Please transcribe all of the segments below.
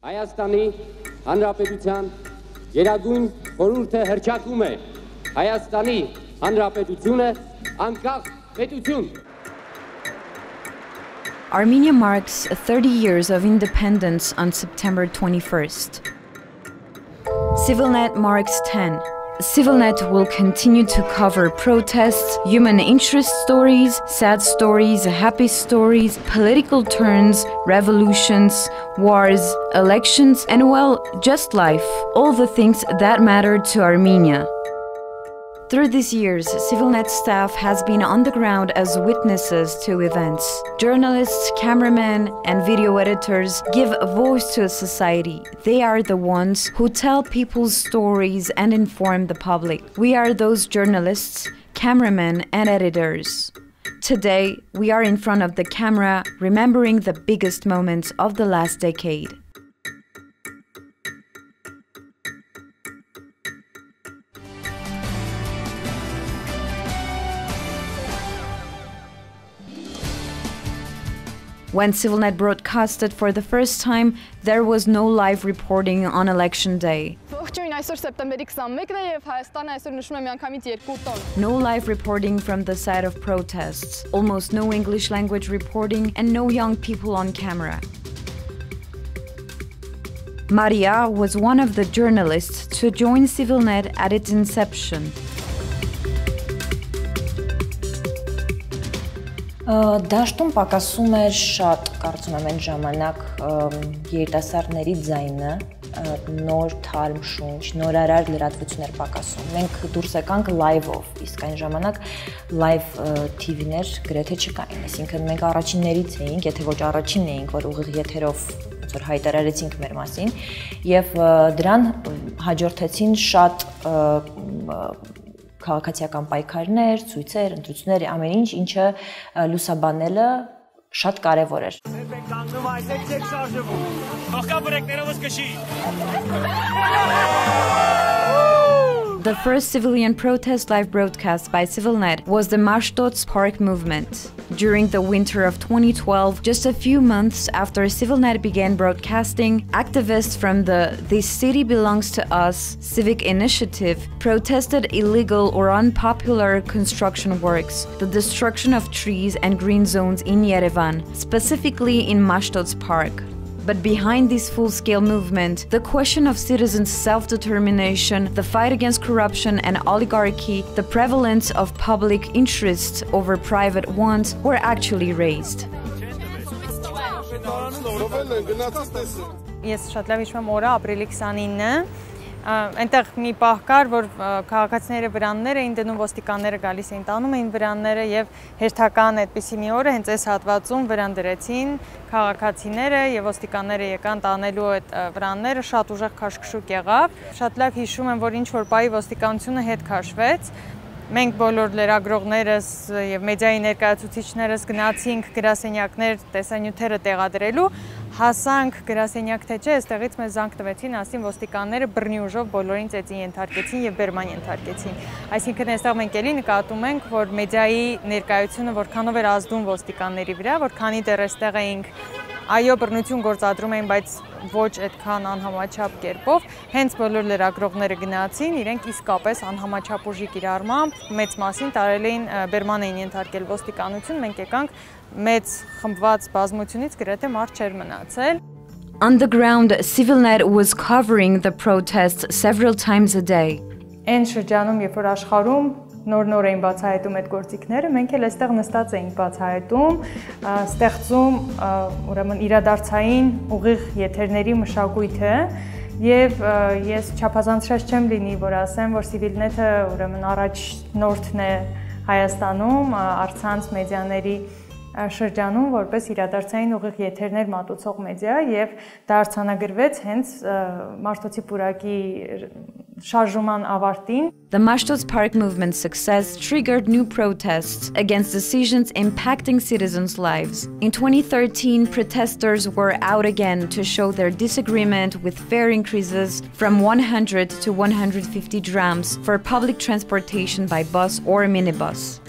Հայաստանի Հանրապետության Գերագույն խորհուրդը հռչակում է Հայաստանի Հանրապետությունը անկախ պետություն։ Armenia marks 30 years of independence on September 21st. CivilNet marks 10. CivilNet will continue to cover protests, human interest stories, sad stories, happy stories, political turns, revolutions, wars, elections, and well, just life. All the things that matter to Armenia. Through these years, CivilNet staff has been on the ground as witnesses to events. Journalists, cameramen, and video editors give a voice to a society. They are the ones who tell people's stories and inform the public. We are those journalists, cameramen, and editors. Today, we are in front of the camera, remembering the biggest moments of the last decade. When CivilNet broadcasted for the first time, there was no live reporting on election day. No live reporting from the side of protests, almost no English language reporting, and no young people on camera. Maria was one of the journalists to join CivilNet at its inception. Դաշտում պակասում էր շատ, կարծում եմ այն ժամանակ երիտասարդների ձայնը, նոր թարմ շունչ, նորարար լրատվություններ պակասում։ Մենք դուրս եկանք լայվով, իսկ այն ժամանակ լայվ TV-ներ գրեթե չկային, այսինքն մենք առաջիններից էինք, եթե ոչ առաջինն էինք, որ ուղիղ եթերով որ հայտարարեցինք մեր մասին, եւ դրան հաջորդեցին շատ քաղաքացիական պայքարներ, ցույցեր, ընտրություններ, ամեն ինչ, ինչը լուսաբանելը շատ կարևոր էր։ The first civilian protest live broadcast by CivilNet was the Mashtots Park movement. During the winter of 2012, just a few months after CivilNet began broadcasting, activists from the This City Belongs to Us civic initiative protested illegal or unpopular construction works, the destruction of trees and green zones in Yerevan, specifically in Mashtots Park. But behind this full-scale movement, the question of citizens' self-determination, the fight against corruption and oligarchy, the prevalence of public interests over private ones were actually raised. Ես շատ լավ հիշում եմ օրը ապրիլի 29-ը, այնտեղ մի պահ կար, որ քաղաքացիները վրաններ էին դնում, ոստիկանները գալիս էին տանում էին վրանները եւ հերթական այդպիսի մի օրը հենց այս հատվածում վրան դրեցին քաղաքացիները եւ ոստիկանները եկան տանելու այդ վրանները, շատ ուժեղ քաշքշուկ եղավ։ Շատ լավ հիշում եմ, որ ինչ որ պահի ոստիկանությունը հետ քաշվեց։ Մենք բոլոր լրագրողներս եւ մեդիայի ներկայացուցիչներս գնացինք գրասենյակներ տեսանյութերը տեղադրելու, հասանք գրասենյակ թե չէ, այստեղից մեզ զանգ տվեցին, ասին ոստիկանները բռնի ուժով բոլորին ծեծին ենթարկեցին եւ բերման ենթարկեցին։ Այսինքն այստեղ մենք էլի նկատում ենք, որ մեդիայի ներկայությունը որքանով էր ազդում ոստիկանների վրա, որքանի դեռ այստեղ էինք այո բռնություն գործադրում էին, բայց ոչ այդքան անհամաչափ կերպով, հենց բոլոր լրագրողները գնացին, իրենք իսկապես անհամաչափ ուժի կիրառմամբ մեծ մասին տարել էին բերման էին ենթարկել ոստիկանություն, մենք եկանք մեծ խմբված բազմությունից գրեթե մարդ չէր մնացել։ On the ground, CivilNet was covering the protests several times a day. Այն շրջանում, երբ որ աշխարհում նոր էին բացահայտում այդ գործիքները, մենք էլ այստեղ նստած էինք բացահայտում, ստեղծում ուրեմն իրադարձային ուղիղ եթերների մշակույթը եւ ես չափազանցրած չեմ լինի, որ ասեմ, որ CivilNet-ը ուրեմն առաջնորդն է Հայաստանում առցանց մեդիաների շրջանում որպես իրադարձային ուղիղ եթերներ մատուցող մեդիա եւ դա արձանագրվեց հենց Մաշտոցի պուրակի շարժման ավարտին. The Mashtots Park movement's success triggered new protests against decisions impacting citizens' lives. In 2013, protesters were out again to show their disagreement with fare increases from 100 to 150 drams for public transportation by bus or minibus.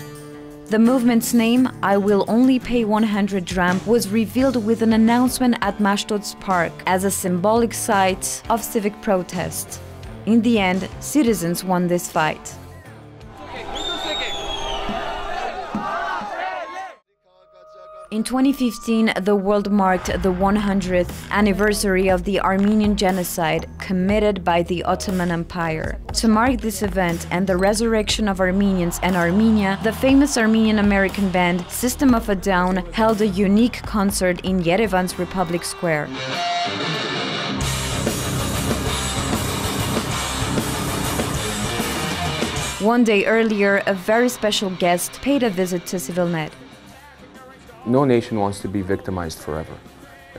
The movement's name, I Will Only Pay 100 Dram, was revealed with an announcement at Mashtod's Park as a symbolic site of civic protest. In the end, citizens won this fight. In 2015, the world marked the 100th anniversary of the Armenian genocide committed by the Ottoman Empire. To mark this event and the resurrection of Armenians and Armenia, the famous Armenian-American band System of a Down held a unique concert in Yerevan's Republic Square. One day earlier, a very special guest paid a visit to CivilNet. No nation wants to be victimized forever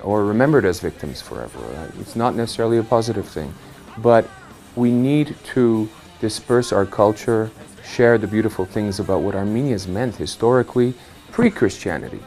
or remembered as victims forever. It's not necessarily a positive thing, but we need to disperse our culture, share the beautiful things about what Armenia's meant historically, pre-Christianity.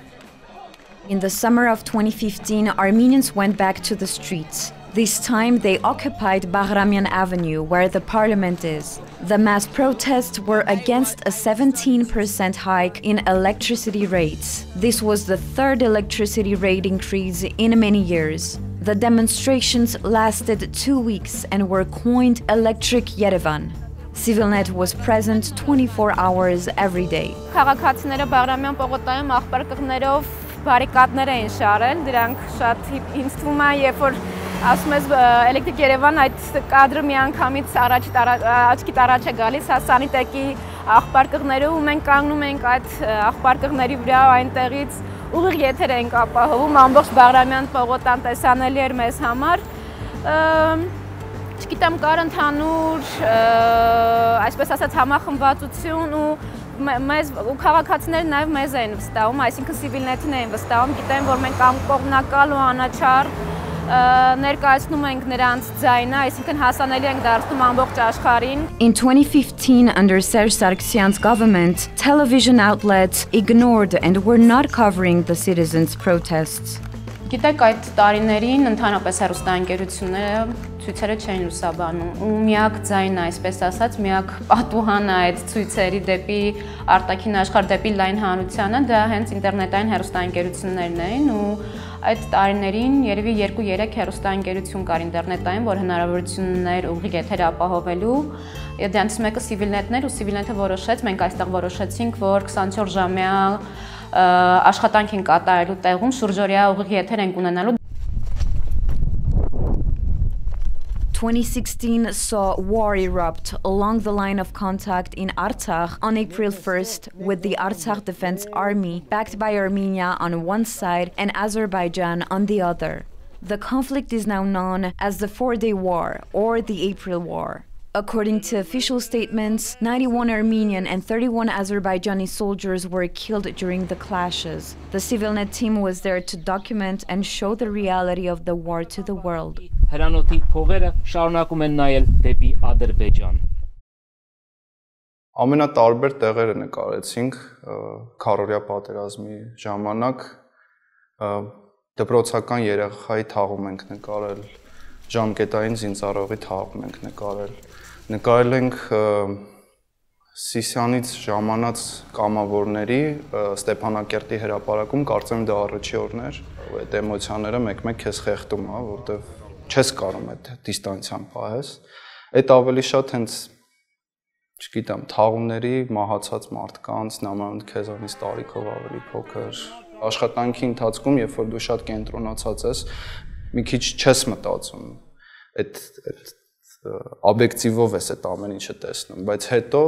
In the summer of 2015, Armenians went back to the streets. This time, they occupied Bahramian Avenue, where the parliament is. The mass protests were against a 17% hike in electricity rates. This was the third electricity rate increase in many years. The demonstrations lasted 2 weeks and were coined Electric Yerevan. CivilNet was present 24 hours every day. Քաղաքացիները Բաղրամյան պողոտայում աղբարկղներով բարիկադներ էին շարել, դրանք շատ ինձ թվում է, երբ որ ասում ես Էլեկտրիկ Երևան այդ կադրը միանգամից աչքիդ առաջ է գալիս, հա սանիտեկի աղբարկղներով ու մենք կանգնում ենք այդ աղբարկղների վրա այնտեղից ուղիղ եթեր ենք ապահովում, ամբողջ Բաղրամյան պողոտան տեսանելի էր մեզ համար։ Չգիտեմ, կար ընդհանուր, այսպես ասած, համախմբվածություն ու մեզ քաղաքացիները նաև մեզ էին վստահում, այսինքն CivilNet-ին էին վստահում, գիտեն, որ մենք անկողմնակալ ու անաչառ ներկայացնում ենք նրանց ձայնը, այսինքն հասանելի ենք դարձնում ամբողջ աշխարհին։ In 2015, under Serge Sargsyan's government, television outlets ignored and were not covering the citizens' protests. Գիտեք, այդ տարիներին ընդհանրապես հեռուստաընկերությունները ցույցերը չէին լուսաբանում ու միակ ձայնը, այսպես ասած, միակ պատուհանը այդ ցույցերի դեպի արտաքին աշխարհ, դեպի լայն հանրությանը դա հենց ինտերնետային հեռուստաընկերություններն էին ու այդ տարիներին երևի 2-3 հեռուստաընկերություն կար ինտերնետային, որ հնարավորություններ ուղիղ եթեր ապահովելու։ Դրանից մեկը CivilNet-ն էր ու CivilNet-ը որոշեց, մենք այստեղ որոշեցինք, որ 24 ժամյա աշխատանք են կատարելու տեղում շուրջօրյա ուղիղ եթեր ենք ունենալու։ 2016 saw war erupt along the line of contact in Artsakh on April 1st with the Artsakh Defense Army, backed by Armenia on one side and Azerbaijan on the other. The conflict is now known as the 4-Day War or the April War. According to official statements, 91 Armenian and 31 Azerbaijani soldiers were killed during the clashes. The CivilNet team was there to document and show the reality of the war to the world. Հրանոթի փողերը շարունակում են նայել դեպի Ադրբեջան։ Ամենատարբեր տեղերը նկարեցինք քառօրյա պատերազմի ժամանակ դպրոցական երեխայի թաղում ենք նկարել, ժամկետային զինծառայողի թաղում ենք նկարել, նկարել ենք Սիսյանից ժամանած կամավորների Ստեփանակերտի հրապարակում, կարծեմ դա առաջի օրն էր, այդ էմոցիաները մեկ-մեկ քեզ խեղդում, հա, որտեվ չես կարող այդ դիստանցիան պահես, այդ ավելի շատ հենց, չգիտեմ, թաղումների մահացած մարդկանց, նամանդ քեզանից տարիքով ավելի փոքր, աշխատանքի ընթացքում, երբ որ դու շատ կենտրոնացած ես, մի քիչ չես մտածում, այդ օբյեկտիվով ես այդ ամեն ինչը տեսնում, բայց հետո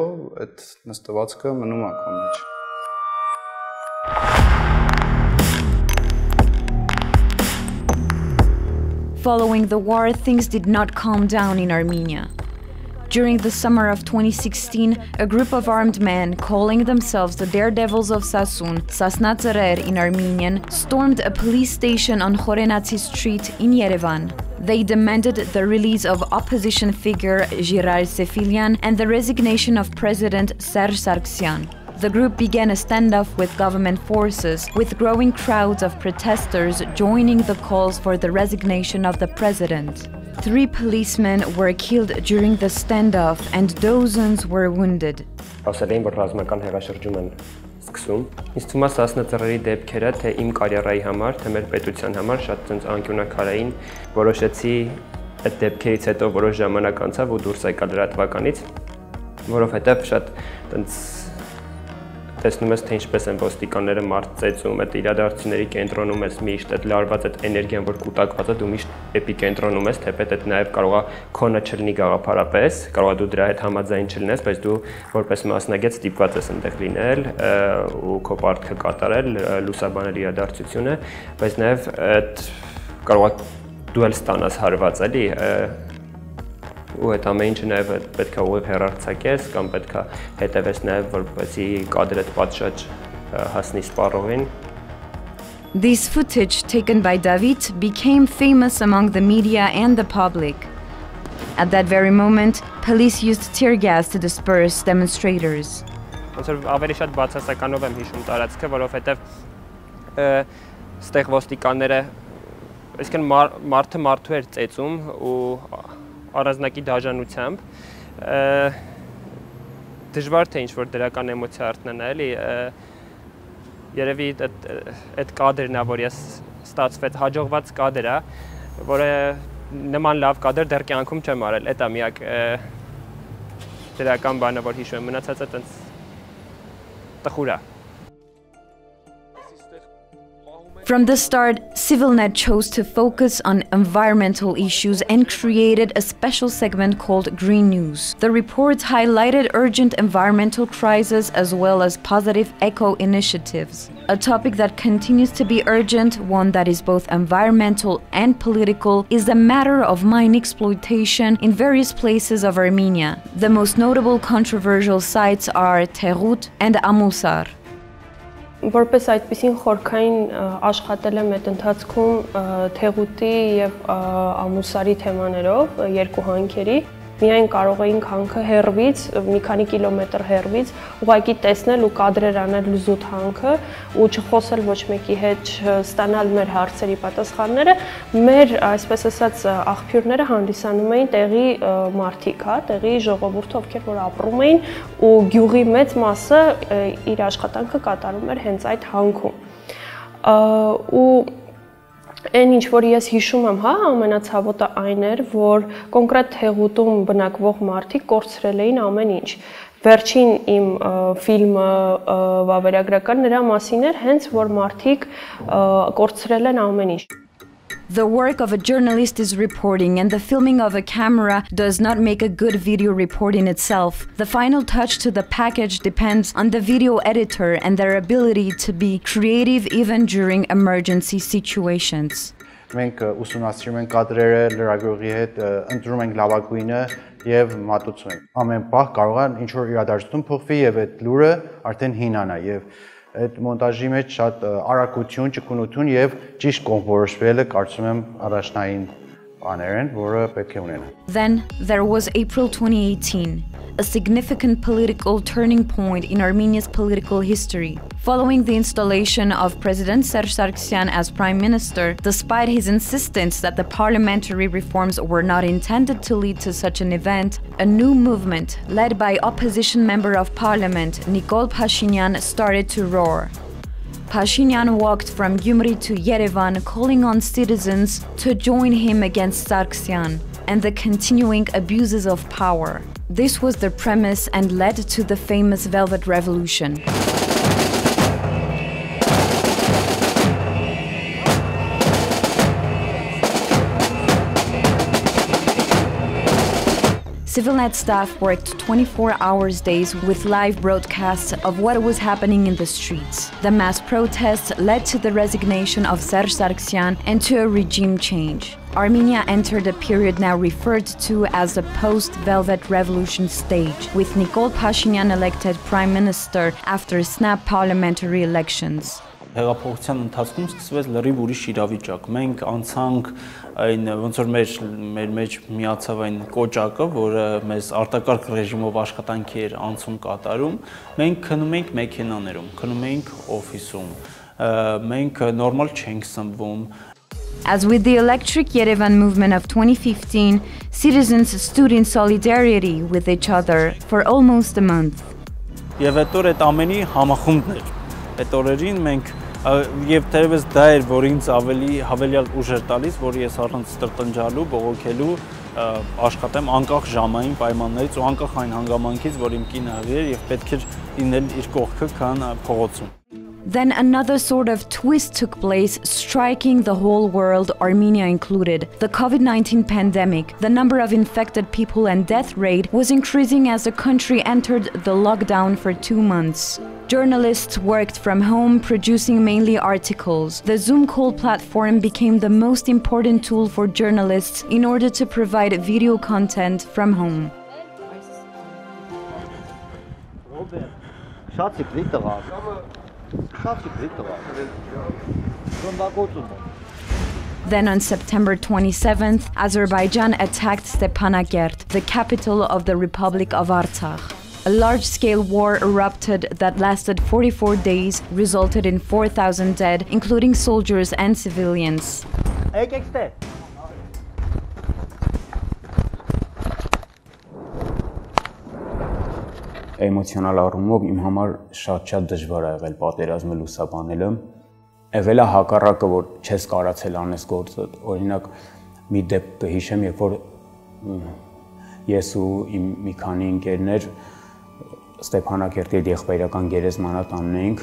այդ նստվածքը մնում է քո մեջ։ Following the war, things did not calm down in Armenia. During the summer of 2016, a group of armed men, calling themselves the Daredevils of Sasun, Sasnatserer in Armenian, stormed a police station on Khorenatsi Street in Yerevan. They demanded the release of opposition figure Girar Sefilian and the resignation of President Serge Sargsyan. The group began a standoff with government forces, with growing crowds of protesters joining the calls for the resignation of the president. 3 policemen were killed during the standoff and dozens were wounded. Ասել էին, որ ռազմական հեղաշրջում են սկսում։ Ինձ թվում է սասնածռերի դեպքերը, թե իմ կարիերայի համար, թե մեր պետության համար շատ ցենց անկյունակարային, որոշեցի այդ դեպքերից հետո որոշ ժամանակ անցավ ու դուրս եկա լրատվականից, որովհետև շատ ցենց տեսնում ես թե ինչպես են ոստիկանները մարդ ծեծում, այդ իրադարձությունների կենտրոնում ես միշտ, այդ լարված այդ էներգիան, որ կուտակված է, դու միշտ էպիկենտրոնում ես, թեպետ այդ նաև կարող է քոնը չլինի գաղափարապես, կարող է դու դրա հետ համաձայն չլինես, բայց դու որպես մասնագետ ստիպված ես այնտեղ լինել ու քո պարտքը կատարել, լուսաբանել իրադարձությունը, բայց նաև այդ կարող է դու էլ ստանաս հարված, էլի, ու այդ ամեն ինչը նաև պետք է ուղիղ հեռարձակես կամ պետք է հետևես նաև որպեսզի կադրդ պատշաճ հասնի սպառողին. This footage taken by David became famous among the media and the public. At that very moment, police used tear gas to disperse demonstrators. Ոնց որ ավելի շատ բացասականով եմ հիշում տարածքը, որովհետև ստեղ ոստիկանները, այսինքն մարդը մարդու էր ծեծում ու առանձնակի դաժանությամբ, դժվար թե ինչ-որ դրական էմոցիա արտնանա, էլի, երևի այդ կադրն է, որ ես ստացվեց, հաջողված կադր է, որը նման լավ կադր դեռ կյանքում չեմ արել, էդ է միակ դրական բանը, որ հիշում եմ, մնացածը տենց տխուր է։ From the start, CivilNet chose to focus on environmental issues and created a special segment called Green News. The reports highlighted urgent environmental crises as well as positive eco-initiatives. A topic that continues to be urgent, one that is both environmental and political, is the matter of mine exploitation in various places of Armenia. The most notable controversial sites are Terut and Amusar. Որպես այդպիսին խորքային աշխատել եմ այդ ընթացքում Թեղուտի եւ Ամուսարի թեմաներով երկու հանքերի միայն կարող էինք հանքը հեռվից մի քանի կիլոմետր հեռվից ուղղակի տեսնել ու կադրեր անել զուտ հանքը ու չխոսել ոչ մեկի հետ ստանալ մեր հարցերի պատասխանները մեր այսպես ասած աղբյուրները հանդիսանում էին տեղի մարդիկ, հա, տեղի ժողովուրդը, ովքեր որ ապրում էին ու գյուղի մեծ մասը իր աշխատանքը կատարում էր հենց այդ հանքում ու Այն ինչ որ ես հիշում եմ, հա, ամենացավոտը այն էր, որ կոնկրետ Թեղուտում բնակվող մարդիկ կորցրել էին ամեն ինչ։ Վերջին իմ ֆիլմը վավերագրական նրա մասին էր, հենց որ մարդիկ կորցրել են ամեն ինչ։ The work of a journalist is reporting, and the filming of a camera does not make a good video report in itself. The final touch to the package depends on the video editor and their ability to be creative even during emergency situations. Մենք ուսումնասիրում ենք կադրերը լրագրողի հետ, ընտրում ենք լավագույնը եւ մատուցում ենք։ Ամեն պահ կարող է ինչ-որ իրադարձություն փոխվի եւ այդ լուրը արդեն հինանա եւ այդ մոնտաժի մեջ շատ արագություն, ճկունություն եւ ճիշտ կողմնորոշվելը կարծում եմ առաջնային բաներ են, որը պետք է ունենան։ Then there was April 2018, a significant political turning point in Armenia's political history. Following the installation of President Serge Sargsyan as Prime Minister, despite his insistence that the parliamentary reforms were not intended to lead to such an event, a new movement, led by opposition member of parliament Nikol Pashinyan, started to roar. Pashinyan walked from Gyumri to Yerevan, calling on citizens to join him against Sargsyan and the continuing abuses of power. This was the premise and led to the famous Velvet Revolution. CivilNet staff worked 24 hours days with live broadcasts of what was happening in the streets. The mass protests led to the resignation of Serge Sargsyan and to a regime change. Armenia entered a period now referred to as the post-Velvet Revolution stage, with Nikol Pashinyan elected Prime Minister after snap parliamentary elections. Հեղափոխության ընթացքում սկսվեց լրիվ ուրիշ իրավիճակ։ Մենք անցանք այն ոնց որ մեր մեջ միացավ այն կոճակը, որը մեզ արտակարգ ռեժիմով աշխատանքի էր անցում կատարում, մենք քնում էինք մեքենաներում, քնում էինք օֆիսում, մենք նորմալ չենք սնվում։ As with the Electric Yerevan movement of 2015, citizens stood in solidarity with each other for almost a month. Եվ այդ օր այդ ամենի համախումբն էր։ Այդ օրերին մենք եւ թերևս դա էր, որ ինձ ավելի հավելյալ ուժ էր տալիս, որ ես առանց տրտնջալու, բողոքելու աշխատեմ անկախ ժամային պայմաններից ու անկախ այն հանգամանքից, որ իմ կինը հղի էր եւ պետք էր լինել իր կողքը, քան փողոցում։ Then another sort of twist took place, striking the whole world, Armenia included. The COVID-19 pandemic, the number of infected people and death rate was increasing as the country entered the lockdown for 2 months. Journalists worked from home, producing mainly articles. The Zoom call platform became the most important tool for journalists in order to provide video content from home. Then on September 27th, Azerbaijan attacked Stepanakert, the capital of the Republic of Artsakh. A large-scale war erupted that lasted 44 days, resulted in 4,000 dead, including soldiers and civilians. Էմոցիոնալ առումով իմ համար շատ դժվար է եղել պատերազմը լուսաբանելը։ Եղել է հակառակը, որ չես կարացել անես գործը։ Օրինակ մի դեպք կհիշեմ, երբ որ ես ու իմ մի քանի ընկերներ Ստեփանակերտի եղբայրական գերեզմանատանն էինք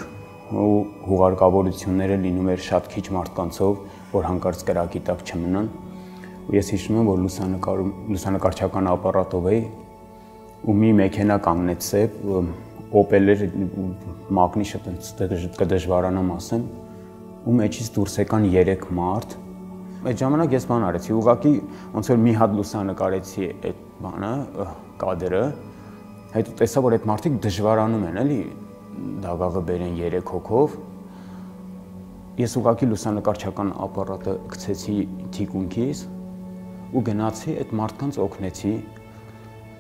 ու հուղարկավորությունները լինում էր շատ քիչ մարդկանցով, որ հանկարծ կրակի տակ չմնան։ Ու ես հիշում եմ, որ լուսանկարչական ապարատով էի ու մի մեքենա կանգնեցավ, Opel էր, մագնիշը կդժվարանամ ասեմ, ու մեջից դուրս եկան 3 մարդ։ Այդ ժամանակ ես բան արեցի, ուղղակի ոնց որ մի հատ լուսանկարեցի այդ բանը, կադրը, հետո տեսա, որ այդ մարդիկ դժվարանում են, էլի, դագաղը բերեն 3 հոգով։ Ես ուղղակի լուսանկարչական ապարատը գցեցի թիկունքիս ու գնացի այդ մարդկանց օգնեցի։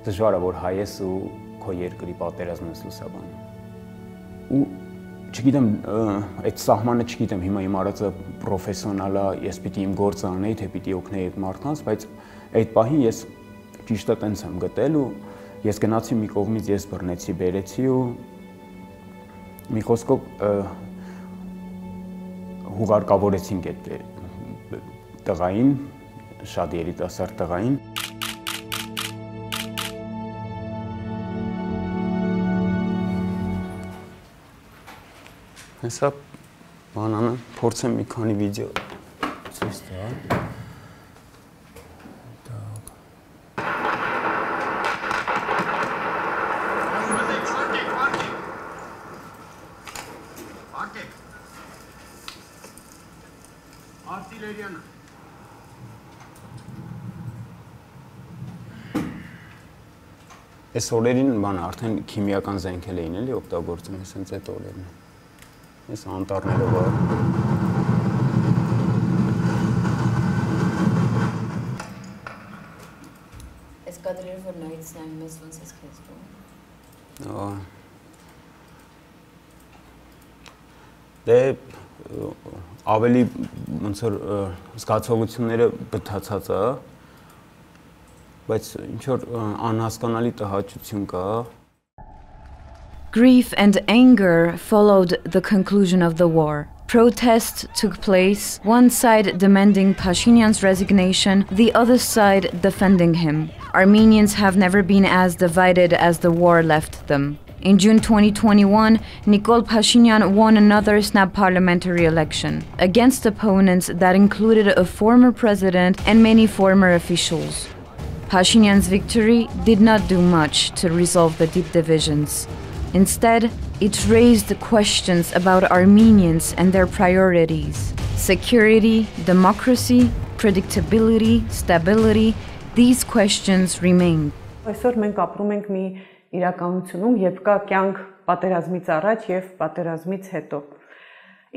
Դժվար է, որ հայես ու քո երկրի պատերազմն ես լուսաբանում։ Ու չգիտեմ, այդ սահմանը չգիտեմ, հիմա իմ արածը պրոֆեսիոնալ է, ես պիտի իմ գործը անեի, թե պիտի օգնեի այդ մարդկանց, բայց այդ պահին ես ճիշտը տենց եմ գտել ու ես գնացի մի կողմից, ես բռնեցի, բերեցի ու մի խոսքով հուղարկավորեցինք այդ տղային, շատ երիտասարդ տղային։ Հեսա բանանը փորձեմ մի քանի վիդեո ցույց տալ։ Արտիլերիան Այս օրերին բանը արդեն քիմիական զենքեր էին էլի օգտագործում, հենց այդ օրերին։ Ես անտառներով եմ։ Այս կադրերը որ նայից նայում ես ոնց ես քեզ զգում։ Դե ավելի ոնց որ զգացողությունները բթացած է, բայց ինչ որ անհասկանալի տհաճություն կա։ Grief and anger followed the conclusion of the war. Protests took place, one side demanding Pashinyan's resignation, the other side defending him. Armenians have never been as divided as the war left them. In June 2021, Nikol Pashinyan won another snap parliamentary election, against opponents that included a former president and many former officials. Pashinyan's victory did not do much to resolve the deep divisions. Instead, it raised questions about Armenians and their priorities. Security, democracy, predictability, stability, these questions remain. Այսօր մենք ապրում ենք մի իրականությունում, երբ կա կյանք պատերազմից առաջ եւ պատերազմից հետո։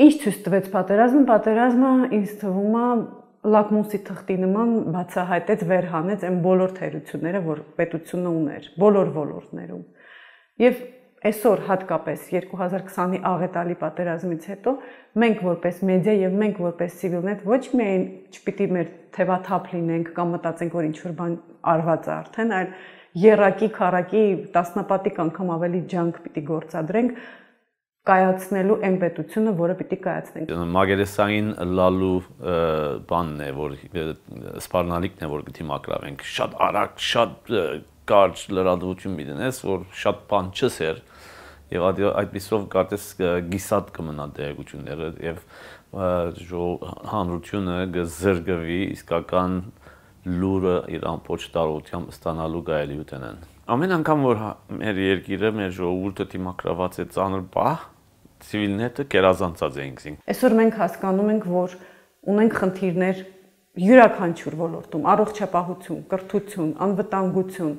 Ինչ ցույց տվեց պատերազմը? Պատերազմը ինձ թվում է լակմուսի թղթի նման բացահայտեց, վերհանեց այն բոլոր թերությունները, որ պետությունը ուներ, բոլոր ոլորտներում։ Եվ այսօր հատկապես 2020-ի աղետալի պատերազմից հետո մենք որպես մեդիա եւ մենք որպես CivilNet ոչ միայն չպիտի մեր թևաթափ լինենք կամ մտածենք, որ ինչ-որ բան արված է արդեն, այլ երակի, քարակի, տասնապատիկ անգամ ավելի ջանք պիտի գործադրենք կայացնելու այն պետությունը, որը պիտի կայացնենք։ Մագերեսային լալու բանն է, որ սպառնալիքն է, որ պիտի մակրավենք, շատ արագ, շատ կարճ լրատվություն մի դնես, որ շատ բան չսեր եւ այդպիսով կարծես գիսատ կմնա տեղեկությունները եւ հանրությունը կզրկվի իսկական լուրը իր ամբողջ տարողությամբ ստանալու գայելիութենեն։ Ամեն անգամ որ մեր երկիրը, մեր ժողովուրդը դիմակրաված է ծանր պահ, CivilNet-ը կերազանցած է ինքսին։ Այսօր մենք հասկանում ենք, որ ունենք խնդիրներ յուրաքանչյուր ոլորտում, առողջապահություն, կրթություն, անվտանգություն։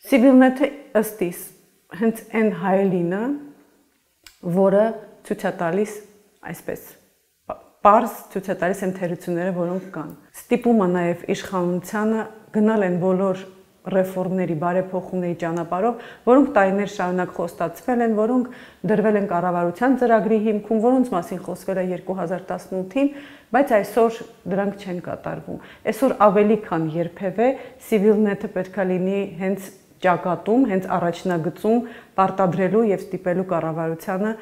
CivilNet-ը ըստ իս հենց այն հայելինը, որը ցույց է տալիս այսպես պարզ ցույց է տալիս այն թերությունները, որոնք կան։ Ստիպում է նաև իշխանությանը գնալ այն բոլոր ռեֆորմների, բարեփոխումների ճանապարհով, որոնք տարիներ շարունակ խոստացվել են, որոնք դրվել են կառավարության ծրագրի հիմքում, որոնց մասին խոսվել է 2018-ին, բայց այսօր դրանք չեն կատարվում։ Այսօր ավելի քան երբևէ CivilNet-ը պետք է լինի հենց ճակատում, հենց առաջնագծում պարտադրելու եւ ստիպելու կառավարությանը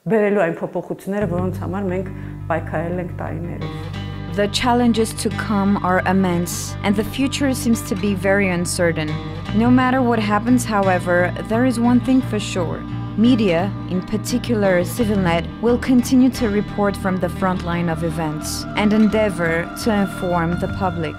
բերելու այն փոփոխությունները, որոնց համար մենք պայքարել ենք տարիներով։ The challenges to come are immense, and the future seems to be very uncertain. No matter what happens, however, there is one thing for sure. Media, in particular CivilNet, will continue to report from the front line of events and endeavor to inform the public.